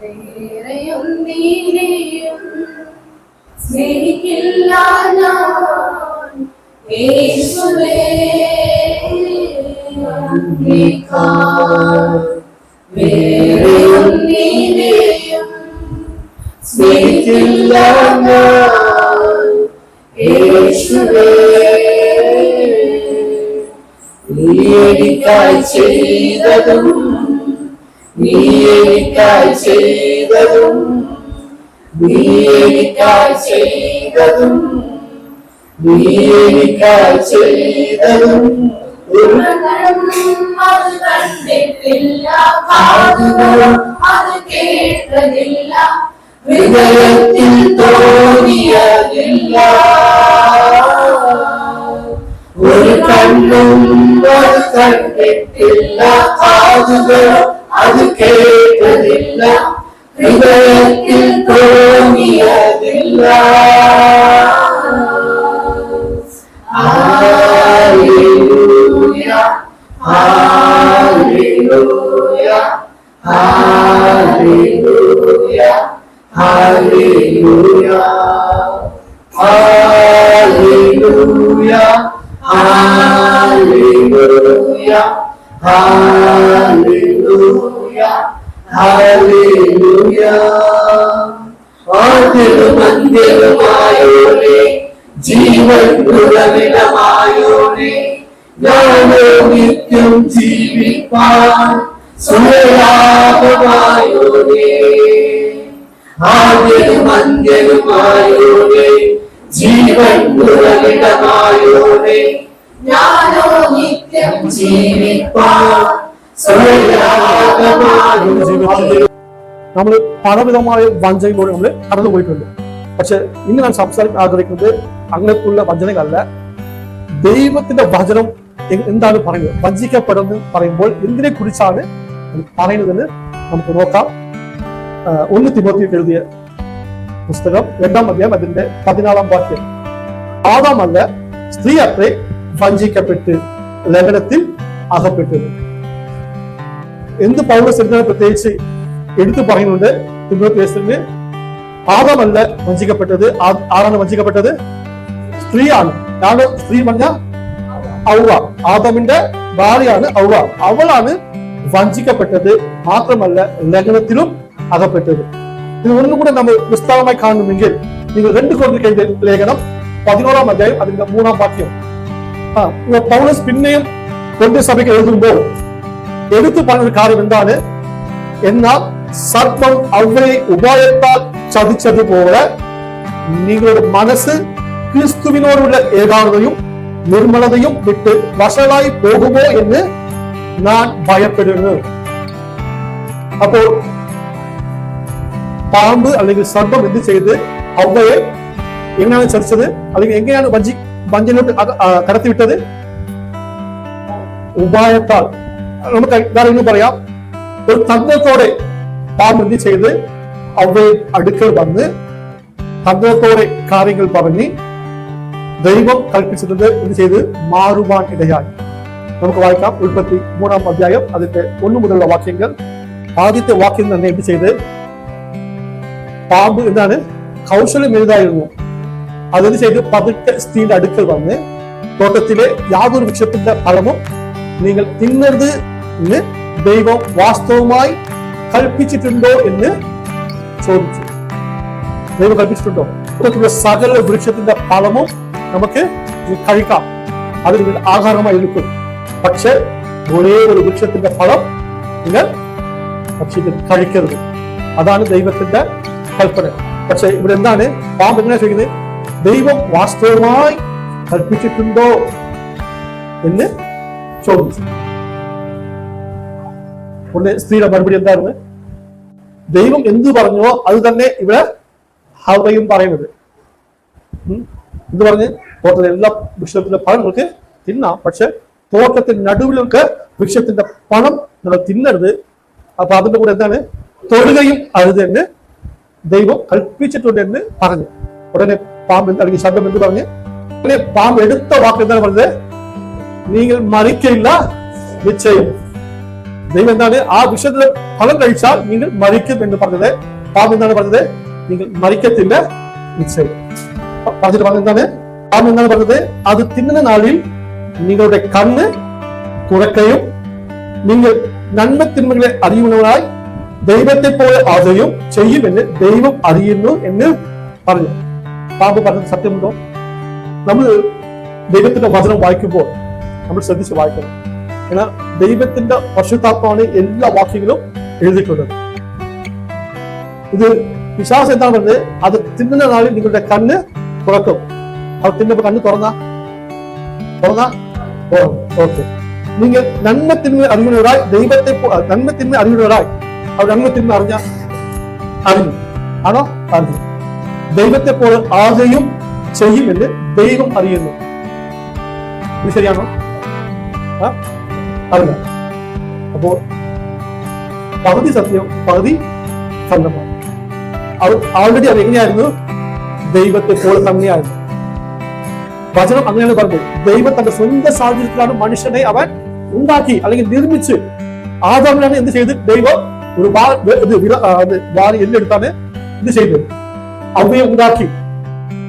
വേറെയൊന്നിനെയും സ്നേഹിക്കില്ല ഞാൻ യേശുവേ, വേറെയൊന്നിനെയും സ്നേഹിക്കില്ല ഞാൻ യേശുവേ. നീ എനിക്കായി ചെയ്തതും നീ എനിക്കായി ചെയ്തതും നീ എനിക്കായി ചെയ്തതും നീ എനിക്കായി ചെയ്തതും അത് കണ്ടിട്ടില്ല, കാതുകളും അത് കേട്ടതില്ല, ഹൃദയത്തിൽ തോന്നിയതില്ല. ഒരു കണ്ണും അത് കണ്ടിട്ടില്ല, കാതുകളും അത് കേട്ടതില്ല, ഹൃദയത്തിൽ തോന്നിയതില്ല. Hallelujah, hallelujah, hallelujah, hallelujah, hallelujah, hallelujah, hallelujah, hallelujah. ആദ്യവും അന്ത്യവുമായോരേ, ജീവൻ ഉറവിടമായോരേ, ഞാനോ നിത്യം ജീവിപ്പാൻ സ്വയലാഭമായോരേ. ആദ്യവും അന്ത്യവുമായോരേ, ജീവൻ ഉറവിടമായോരേ, ഞാനോ നിത്യം ജീവിപ്പാൻ സ്വയലാഭമായോരേ. നമ്മൾ പലവിധമായ വഞ്ചനയിലൂടെ നമ്മൾ കടന്നു പോയിട്ടുണ്ട്. പക്ഷെ ഇന്ന് ഞാൻ സംസാരിക്കാൻ ആഗ്രഹിക്കുന്നത് അങ്ങനെയുള്ള വഞ്ചനകളല്ല. ദൈവത്തിന്റെ വചനം എന്താണ് പറയുന്നത്? വഞ്ചിക്കപ്പെടുന്നു പറയുമ്പോൾ എന്തിനെ കുറിച്ചാണ് പറയുന്നതെന്ന് നമുക്ക് നോക്കാം. 1 തിമോത്തിയോസ് എഴുതിയ പുസ്തകം 2-ാം അധ്യായം അതിന്റെ 14-ാം വാക്യം. ആദാമല്ല സ്ത്രീ അത്രേ വഞ്ചിക്കപ്പെട്ട് ലഗ്നത്തിൽ അകപ്പെട്ടത്. എന്ത് പൗലോസ് എന്താണ് പ്രത്യേകിച്ച് എടുത്തു പറയുന്നുണ്ട്? തിമോത്തിയോസിന് ആദാമല്ല വഞ്ചിക്കപ്പെട്ടത്. ആരാണ് വഞ്ചിക്കപ്പെട്ടത്? സ്ത്രീയാണ്. ആണ് സ്ത്രീ പറഞ്ഞ ഔവ, ആദാമിന്റെ ഭാര്യയാണ് ഔവ. അവളാണ് വഞ്ചിക്കപ്പെട്ടത്. മാത്രമല്ല ലഗ്നത്തിലും അകപ്പെട്ടത്. ഇത് ഒന്നും കൂടെ നമ്മൾ വിസ്താരമായി കാണുമെങ്കിൽ നിങ്ങൾ 2 കൊരിന്ത്യർ ലേഖനം 11-ാം അധ്യായം അതിന്റെ 3-ാം വാക്യം. പൗലോസ് പിന്നെയും കൊരിന്ത്യർ സഭയ്ക്ക് എഴുതുമ്പോൾ എടുത്തു പറഞ്ഞ കാര്യം എന്താണ്? എന്നാൽ സർപ്പം അവരെ ഉപായത്താൽ ചതിച്ചതുപോലെ നിങ്ങളുടെ മനസ്സ് ക്രിസ്തുവിനോടുള്ള ഏകാഗ്രതയും നിർമ്മലതയും വിട്ട് വഷളായി പോകുമോ എന്ന് ഞാൻ ഭയപ്പെടുന്നു. അപ്പോൾ പാമ്പ് അല്ലെങ്കിൽ സർപ്പം എന്ത് ചെയ്ത് അവയെ എങ്ങനെയാണ് ചതിച്ചത്? അല്ലെങ്കിൽ എങ്ങനെയാണ് വഞ്ചനയോട്ട് കടത്തിവിട്ടത്? ഉപായത്താൽ. നമുക്ക് കാര്യങ്ങൾ പറയാം. ഒരു തന്ത്രത്തോടെ പാമ്പ് എന്ത് ചെയ്ത് അവയെ അടുക്കൽ വന്ന് തന്ത്രത്തോടെ കാര്യങ്ങൾ പറഞ്ഞ് ദൈവം കൽപ്പിച്ചത് എന്ത് ചെയ്ത് മാറുവാൻ ഇടയായി. നമുക്ക് വായിക്കാം. ഉൽപ്പത്തി 3-ാം അധ്യായം അതിന്റെ 1 മുതലുള്ള വാക്യങ്ങൾ. ആദ്യത്തെ വാക്യം തന്നെ എന്ത് ചെയ്ത് പാമ്പ് എന്താണ് കൗശലം എഴുതായിരുന്നു. അതെന്ത് ചെയ്ത് പതുക്കെ സ്ത്രീയുടെ അടുക്കൽ വന്ന് തോട്ടത്തിലെ യാതൊരു വൃക്ഷത്തിന്റെ ഫലവും നിങ്ങൾ തിന്നരുത് എന്ന് ദൈവം വാസ്തവമായി കൽപ്പിച്ചിട്ടുണ്ടോ എന്ന് ചോദിച്ചു. ദൈവം കൽപ്പിച്ചിട്ടുണ്ടോ? തോട്ടത്തിലെ സകല വൃക്ഷത്തിന്റെ ഫലവും നമുക്ക് കഴിക്കാം, അത് നിങ്ങൾ ആഹാരമായി എടുക്കും. പക്ഷെ ഒരേ ഒരു വൃക്ഷത്തിന്റെ ഫലം നിങ്ങൾ കഴിക്കരുത്. അതാണ് ദൈവത്തിന്റെ കൽപ്പന. പക്ഷെ ഇവിടെ എന്താണ് പാമ്പ് എങ്ങനെ ചെയ്യുന്നത്? ദൈവം വാസ്തവമായി കൽപ്പിച്ചിട്ടുണ്ടോ എന്ന് ചോദിച്ചു. ഉടനെ സ്ത്രീയുടെ മറുപടി എന്തായിരുന്നു? ദൈവം എന്ത് പറഞ്ഞോ അത് തന്നെ ഇവിടെ ഹവ്വയും പറയുന്നത്. എന്ത് പറഞ്ഞ്? തോട്ടത്തിലെ എല്ലാ വൃക്ഷത്തിന്റെ ഫലം നിങ്ങൾക്ക് തിന്നാം, പക്ഷെ തോട്ടത്തിന്റെ നടുവിലൊക്കെ വൃക്ഷത്തിന്റെ പണം നിങ്ങൾ തിന്നരുത്. അപ്പൊ അതിന്റെ കൂടെ എന്താണ്? തൊടുകയും അരുത് എന്ന് ദൈവം കൽപ്പിച്ചിട്ടുണ്ട് എന്ന് പറഞ്ഞു. ഉടനെ പാമ്പ് അല്ലെങ്കിൽ ശബ്ദം എന്ത് പറഞ്ഞ്? ഉടനെ പാമ്പ് എടുത്ത വാക്ക് എന്താണ് പറഞ്ഞത്? നിങ്ങൾ മരിക്കില്ല നിശ്ചയം. ദൈവം എന്താണ് ആ വിഷയത്തിലെ ഫലം കഴിച്ചാൽ നിങ്ങൾ മരിക്കും എന്ന് പറഞ്ഞത്. പാപം എന്താണ് പറഞ്ഞത്? നിങ്ങൾ മരിക്കത്തില്ല നിശ്ചയം. പറഞ്ഞിട്ട് പറഞ്ഞത് എന്താണ്? പാപം എന്താണ് പറഞ്ഞത്? അത് തിന്നുന്ന നാളിൽ നിങ്ങളുടെ കണ്ണ് തുറക്കുകയും നിങ്ങൾ നന്മ തിന്മകളെ അറിയുന്നവരായി ദൈവത്തെ പോലെ ആദരയും ചെയ്യുമെന്ന് ദൈവം അറിയുന്നു എന്ന് പറഞ്ഞു. പാപം പറഞ്ഞത് സത്യമുണ്ടോ? നമ്മൾ ദൈവത്തിന്റെ വചനം വായിക്കുമ്പോൾ നമ്മൾ ശ്രദ്ധിച്ച് വായിക്കണം. എന്നാൽ ദൈവത്തിന്റെ പരിശുദ്ധാത്മാവാണ് എല്ലാ വാക്യങ്ങളും എഴുതിയിട്ടുള്ളത്. ഇത് പിശാച് എന്താണ് പറഞ്ഞത്? അത് തിന്നുന്ന നാളിൽ നിങ്ങളുടെ കണ്ണ് തുറക്കും. അത് തിന്നപ്പോ കണ്ണ് തുറന്ന ഓക്കെ. നിങ്ങൾ നന്മ തിന്മ അറിയുന്നവരായി ദൈവത്തെ നന്മ തിന്മ അറിയുന്നവരായി അവർ നന്മ തിന്മ അറിഞ്ഞു ആണോ? അറിഞ്ഞു. ദൈവത്തെ പോലെ ആകെയും ചെയ്യുമെന്ന് ദൈവം അറിയുന്നു. ഇത് ശരിയാണോ? അറിയില്ല. അപ്പോ പകുതി സത്യം പകുതി കള്ളമാണ്. അവർ ആൾറെഡി അത് എങ്ങനെയായിരുന്നു? ദൈവത്തെ പോലെ തന്നെയായിരുന്നു. വചനം അങ്ങനെയാണ് പറഞ്ഞത്. ദൈവം തന്റെ സ്വന്തം സാഹചര്യത്തിലാണ് മനുഷ്യനെ അവൻ ഉണ്ടാക്കി അല്ലെങ്കിൽ നിർമ്മിച്ച്. ആദാമിനാണ് എന്ത് ചെയ്ത്? ദൈവം ഒരു വാരി എല്ലെടുത്താണ് ഇത് ചെയ്തത്. അവയെ ഉണ്ടാക്കി.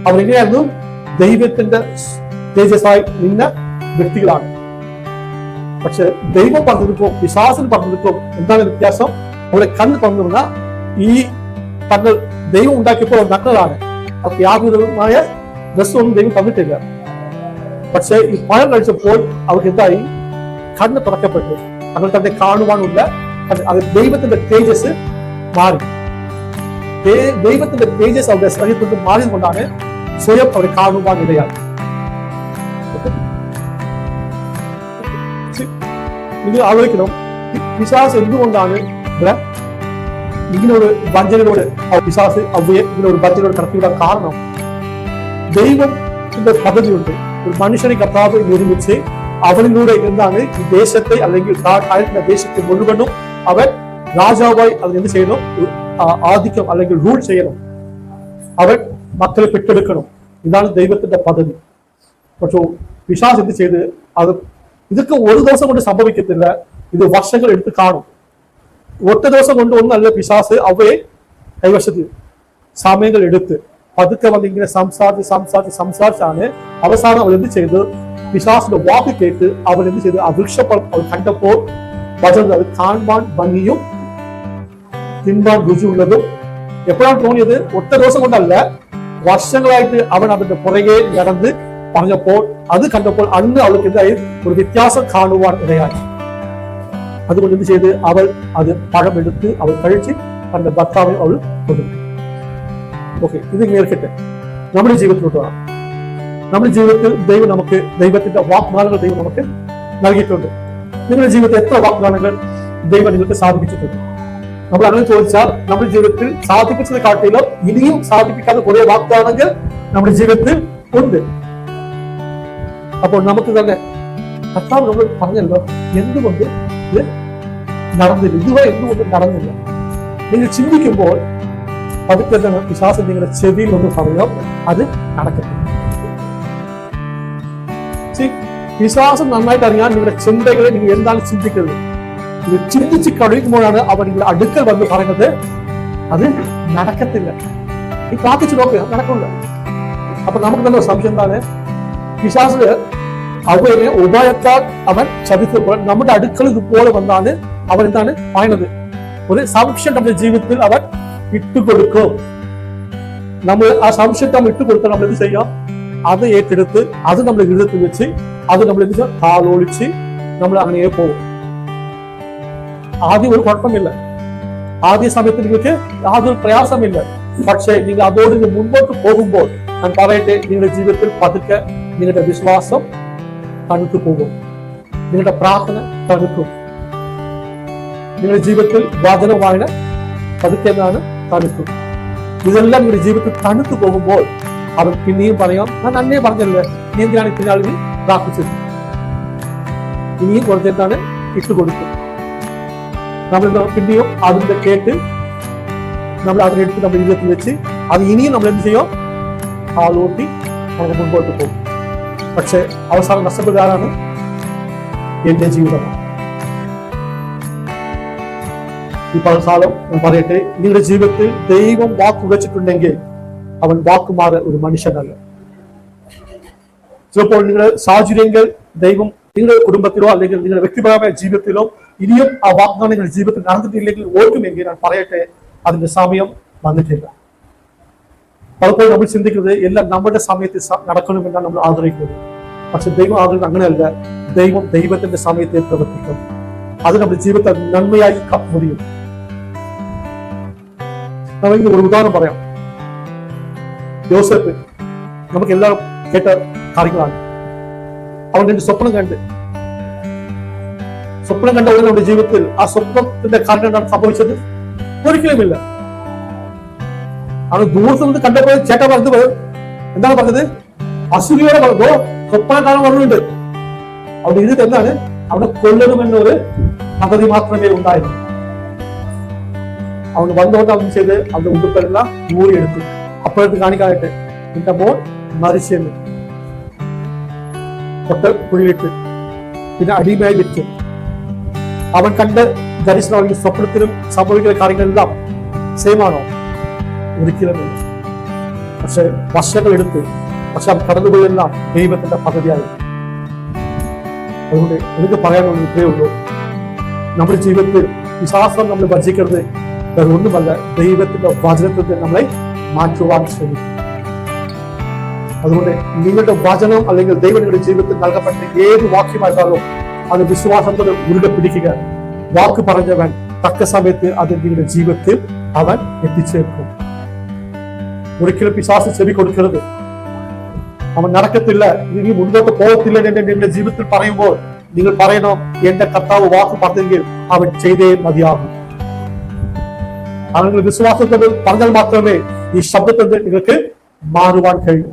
അവരെങ്ങനെയായിരുന്നു? ദൈവത്തിന്റെ തേജസ്സായി നിന്ന വ്യക്തികളാണ്. പക്ഷെ ദൈവം പറഞ്ഞതിപ്പം പിശാചിന് പറഞ്ഞതിപ്പം എന്താണ് വ്യത്യാസം? അവരെ കണ്ണ് തുറന്നിരുന്ന ഈ തങ്ങൾ ദൈവം ഉണ്ടാക്കിയപ്പോൾ നഗ്നരാണ്. അവർക്ക് യാതൊരുമായ ഡ്രസ്സൊന്നും ദൈവം തന്നിട്ടില്ല. പക്ഷെ ഈ പഴം കഴിച്ചപ്പോൾ അവർക്ക് എന്തായി? കണ്ണ് തുറക്കപ്പെട്ടു. അവർ തന്നെ കാണുവാനുള്ള അത് ദൈവത്തിന്റെ തേജസ് മാറി. ദൈവത്തിന്റെ തേജസ് അവരുടെ ശരീരത്തിൽ മാറിയത് കൊണ്ടാണ് സ്വയം അവർ കാണുവാൻ ഇടയാണ്. നിങ്ങൾ ആലോചിക്കണം, പിശാച് എന്തുകൊണ്ടാണ് ഇവിടെ ഇങ്ങനൊരു വഞ്ചനയോട് പിശാച് അവയെ ഇങ്ങനൊരു വഞ്ചനയോട് കടത്തിവിടാൻ കാരണം? ദൈവത്തിന്റെ പദ്ധതിയുണ്ട്. ഒരു മനുഷ്യനെ കർത്താവ് നിർമ്മിച്ച് അവനിലൂടെ എന്താണ് ഈ ദേശത്തെ അല്ലെങ്കിൽ ദേശത്തെ മുഴുവനും അവൻ രാജാവായി അതിന് എന്ത് ചെയ്യണം? ആധിക്യം അല്ലെങ്കിൽ റൂൾ ചെയ്യണം. അവൻ മക്കളെ പെട്ടെടുക്കണം. ഇതാണ് ദൈവത്തിന്റെ പദ്ധതി. പക്ഷേ പിശാച് എന്ത് ചെയ്ത്? അത് ഇതൊക്കെ ഒരു ദിവസം കൊണ്ട് സംഭവിക്കത്തില്ല. ഇത് വർഷങ്ങൾ എടുത്ത് കാണും. ഒറ്റ ദിവസം കൊണ്ട് ഒന്നല്ല പിശാച് അവയെ കൈവശത്തിൽ സമയങ്ങൾ എടുത്ത് പതുക്കെ വന്ന് ഇങ്ങനെ സംസാരിച്ചാണ് അവസാനം അവൾ എന്ത് ചെയ്ത്? പിശാചിന്റെ വാക്ക് കേട്ട് അവൻ എന്ത് ചെയ്ത്? ആ വൃക്ഷഫലം അവൾ കണ്ടപ്പോൾ വചനം അത് കാണുവാൻ ഭംഗിയും തിന്മാൻ രുചിയുള്ളതും എപ്പോഴാണ് തോന്നിയത്? ഒറ്റ ദിവസം കൊണ്ടല്ല, വർഷങ്ങളായിട്ട് അവൻ അതിന്റെ പുറകെ നടന്ന് പറഞ്ഞപ്പോൾ അത് കണ്ടപ്പോൾ അന്ന് അവൾക്ക് എന്തായി? ഒരു വ്യത്യാസം കാണുവാൻ ഇടയായി. അതുകൊണ്ട് എന്ത് ചെയ്ത്? അവൾ അത് പഴം എടുത്ത് അവൾ കഴിച്ച് തന്റെ ഭർത്താവിനെ അവൾ കൊടുത്തു. ഓക്കെ, ഇത് കേൾക്കട്ടെ. നമ്മുടെ ജീവിതത്തിലോട്ട് വേണം. നമ്മുടെ ജീവിതത്തിൽ ദൈവം നമുക്ക് ദൈവത്തിന്റെ വാഗ്ദാനങ്ങൾ ദൈവം നമുക്ക് നൽകിയിട്ടുണ്ട്. നിങ്ങളുടെ ജീവിതത്തിൽ എത്ര വാഗ്ദാനങ്ങൾ ദൈവം നിങ്ങൾക്ക് സാധിപ്പിച്ചിട്ടുണ്ട്? നമ്മൾ അങ്ങനെ ചോദിച്ചാൽ നമ്മുടെ ജീവിതത്തിൽ സാധിപ്പിച്ചത് കാട്ടിലും ഇനിയും സാധിപ്പിക്കാത്ത കുറെ വാഗ്ദാനങ്ങൾ നമ്മുടെ ജീവിതത്തിൽ ഉണ്ട്. അപ്പോൾ നമുക്ക് തന്നെ കർത്താവ് നമ്മൾ പറഞ്ഞല്ലോ, എന്തുകൊണ്ട് ഇത് നടന്നില്ല, ഇതുവരെ എന്തുകൊണ്ട് നടന്നില്ല? നിങ്ങൾ ചിന്തിക്കുമ്പോൾ പതുക്കെ തന്നെ വിശ്വാസം നിങ്ങളുടെ ചെവിയിൽ ഒന്ന് പറയാം, അത് നടക്കത്തില്ല. വിശ്വാസം നന്നായിട്ട് അറിയാൻ നിങ്ങളുടെ ചിന്തകളെ നിങ്ങൾ എന്താണ് ചിന്തിക്കുന്നത്? നിങ്ങൾ ചിന്തിച്ച് കഴിയുമ്പോഴാണ് അവർ നിങ്ങളുടെ അടുക്കൽ വന്ന് പറയുന്നത് അത് നടക്കത്തില്ല. ഈ പ്രാർത്ഥിച്ചു നോക്കുക, നടക്കില്ല. അപ്പൊ നമുക്ക് തന്നെ സംശയം എന്താണ്? പിശാച് അവനെ ഉപായത്താൽ അവൻ ചതിച്ചപ്പോൾ നമ്മുടെ അടുക്കള ഇതുപോലെ വന്നാണ് അവൻ എന്താണ് പറയുന്നത്? ഒരു സംശയം നമ്മുടെ ജീവിതത്തിൽ അവൻ ഇട്ടുകൊടുക്കും. നമ്മൾ ആ സംശയത്തെ നമ്മൾ ഇട്ടുകൊടുത്താൽ നമ്മൾ എന്ത് ചെയ്യാം? അത് ഏറ്റെടുത്ത് അത് നമ്മുടെ ഹൃദയത്തിൽ വെച്ച് അത് നമ്മൾ എന്ത് ചെയ്യാം? താലോലിച്ച് നമ്മൾ അങ്ങനെ പോകും. ആദ്യം ഒരു കുഴപ്പമില്ല, ആദ്യ സമയത്ത് നിങ്ങൾക്ക് യാതൊരു പ്രയാസമില്ല. പക്ഷെ നിങ്ങൾ അതോട് മുൻപോട്ട് പോകുമ്പോൾ ഞാൻ പറയട്ടെ, നിങ്ങളുടെ ജീവിതത്തിൽ പതുക്കെ നിങ്ങളുടെ വിശ്വാസം തണുത്തു പോകും, നിങ്ങളുടെ പ്രാർത്ഥന തണുക്കും, നിങ്ങളുടെ ജീവിതത്തിൽ വചന വായന പതുക്കെ എന്താണ് തണുക്കും. ഇതെല്ലാം നിങ്ങളുടെ ജീവിതത്തിൽ തണുത്തു പോകുമ്പോൾ അവർ പിന്നെയും പറയാം, ഞാൻ അന്നേ പറഞ്ഞല്ലേ, നീ എന്തിനാണ് ഇത്ര ആളുകൾ പ്രാർത്ഥിച്ചത്? ഇനിയും കുറച്ചെന്താണ് ഇട്ടുകൊടുക്കും. നമ്മൾ പിന്നെയും അതിന്റെ കേട്ട് നമ്മൾ അതിനെടുത്ത് നമ്മുടെ ജീവിതത്തിൽ വെച്ച് അത് ഇനിയും നമ്മൾ എന്ത് ചെയ്യും? ആളോട്ടി നമുക്ക് മുൻപോട്ട് പോകും. പക്ഷെ അവസാനം നഷ്ടപ്പെടുകയാണ് എന്റെ ജീവിതമാണ്. ഈ പലസാലം ഞാൻ പറയട്ടെ, നിങ്ങളുടെ ജീവിതത്തിൽ ദൈവം വാക്ക് വെച്ചിട്ടുണ്ടെങ്കിൽ അവൻ വാക്കുമാറ ഒരു മനുഷ്യനല്ല. ചിലപ്പോൾ നിങ്ങളുടെ സാഹചര്യങ്ങൾ ദൈവം നിങ്ങളുടെ കുടുംബത്തിലോ അല്ലെങ്കിൽ നിങ്ങളുടെ വ്യക്തിപരമായ ജീവിതത്തിലോ ഇനിയും ആ വാഗ്ദാനം നിങ്ങളുടെ ജീവിതത്തിൽ നടന്നിട്ടില്ലെങ്കിൽ ഓർക്കുമെങ്കിൽ ഞാൻ പറയട്ടെ, അതിന്റെ സമയം വന്നിട്ടില്ല. പലപ്പോഴും നമ്മൾ ചിന്തിക്കുന്നത് എല്ലാം നമ്മുടെ സമയത്ത് നടക്കണമെന്നാണ് നമ്മൾ ആഗ്രഹിക്കുന്നത്. പക്ഷെ ദൈവം ആഗ്രഹിക്കുന്നത് അങ്ങനെയല്ല. ദൈവം ദൈവത്തിന്റെ സമയത്തെ പ്രവർത്തിക്കും. അത് നമ്മുടെ ജീവിതത്തെ നന്മയായി മുറിയും. നമുക്ക് ഒരു ഉദാഹരണം പറയാം. യോസേഫ് നമുക്ക് എല്ലാം കേട്ട കാര്യങ്ങളാണ്. അവൻ രണ്ട് സ്വപ്നം കണ്ട് നമ്മുടെ ജീവിതത്തിൽ ആ സ്വപ്നത്തിന്റെ കാരണം എന്താണ് സംഭവിച്ചത്? ഒരിക്കലുമില്ല. അവൻ ദൂരത്ത് നിന്ന് കണ്ടപ്പോൾ ചേട്ടാ പറഞ്ഞത് എന്താണ് പറഞ്ഞത്? അസുരിയോടെ പറഞ്ഞോ സ്വപ്നം കാണാൻ പറഞ്ഞിട്ടുണ്ട്. അവിടെ ഇത് എന്താണ്? അവിടെ കൊല്ലണമെന്നൊരു പദ്ധതി മാത്രമേ ഉണ്ടായിരുന്നു. അവന് വന്നുകൊണ്ട് അവൻ ചെയ്ത് അവന്റെ ഉടുപ്പെല്ലാം ഊരിയെടുത്തു. അപ്പോഴത്തെ കാണിക്കാനായിട്ട് നിന്റെ മോൻ മരിച്ചെന്ന് കുഴിയിട്ട് പിന്നെ അടിമയായി വെച്ചു. അവൻ കണ്ട് ധരിച്ച സ്വപ്നത്തിലും സംഭവിക്കുന്ന കാര്യങ്ങളെല്ലാം സെയിം ആണോ? ഒരിക്കലുമില്ല. പക്ഷെ വർഷങ്ങൾ എടുത്ത് പക്ഷെ അവൻ കടന്നുപോയെല്ലാം ദൈവത്തിന്റെ പദ്ധതിയായി. അതുകൊണ്ട് എനിക്ക് പറയാനുള്ള ഇത്രയേ ഉള്ളൂ, നമ്മുടെ ജീവിതത്തിൽ വിശ്വാസം നമ്മൾ ഭജിക്കരുത്. വേറെ ഒന്നുമല്ല, ദൈവത്തിന്റെ വചനത്തിൽ നമ്മളെ മാറ്റുവാൻ ശ്രമിക്കും. അതുകൊണ്ട് നിങ്ങളുടെ വചനം അല്ലെങ്കിൽ ദൈവം നിങ്ങളുടെ ജീവിതത്തിൽ നൽകപ്പെട്ട ഏത് വാക്യമായിട്ടാണോ അത് വിശ്വാസത്തോടെ മുറുകെ പിടിക്കുക. വാക്ക് പറഞ്ഞവൻ തക്ക സമയത്ത് അത് നിങ്ങളുടെ ജീവിതത്തിൽ അവൻ എത്തിച്ചേർക്കും. ഒരിക്കലും പിശാച് ചെവി കൊടുക്കരുത്. അവൻ നടക്കത്തില്ല, ഇനി മുന്നോട്ട് പോകത്തില്ല എന്ന് നിങ്ങളുടെ ജീവിതത്തിൽ പറയുമ്പോൾ നിങ്ങൾ പറയണം, എന്റെ കർത്താവ് വാക്ക് പറഞ്ഞെങ്കിൽ അവൻ ചെയ്തേ മതിയാകും. അങ്ങനെ വിശ്വാസത്തോട് പറഞ്ഞാൽ മാത്രമേ ഈ ശബ്ദത്തിൽ നിങ്ങൾക്ക് മാറുവാൻ കഴിയൂ.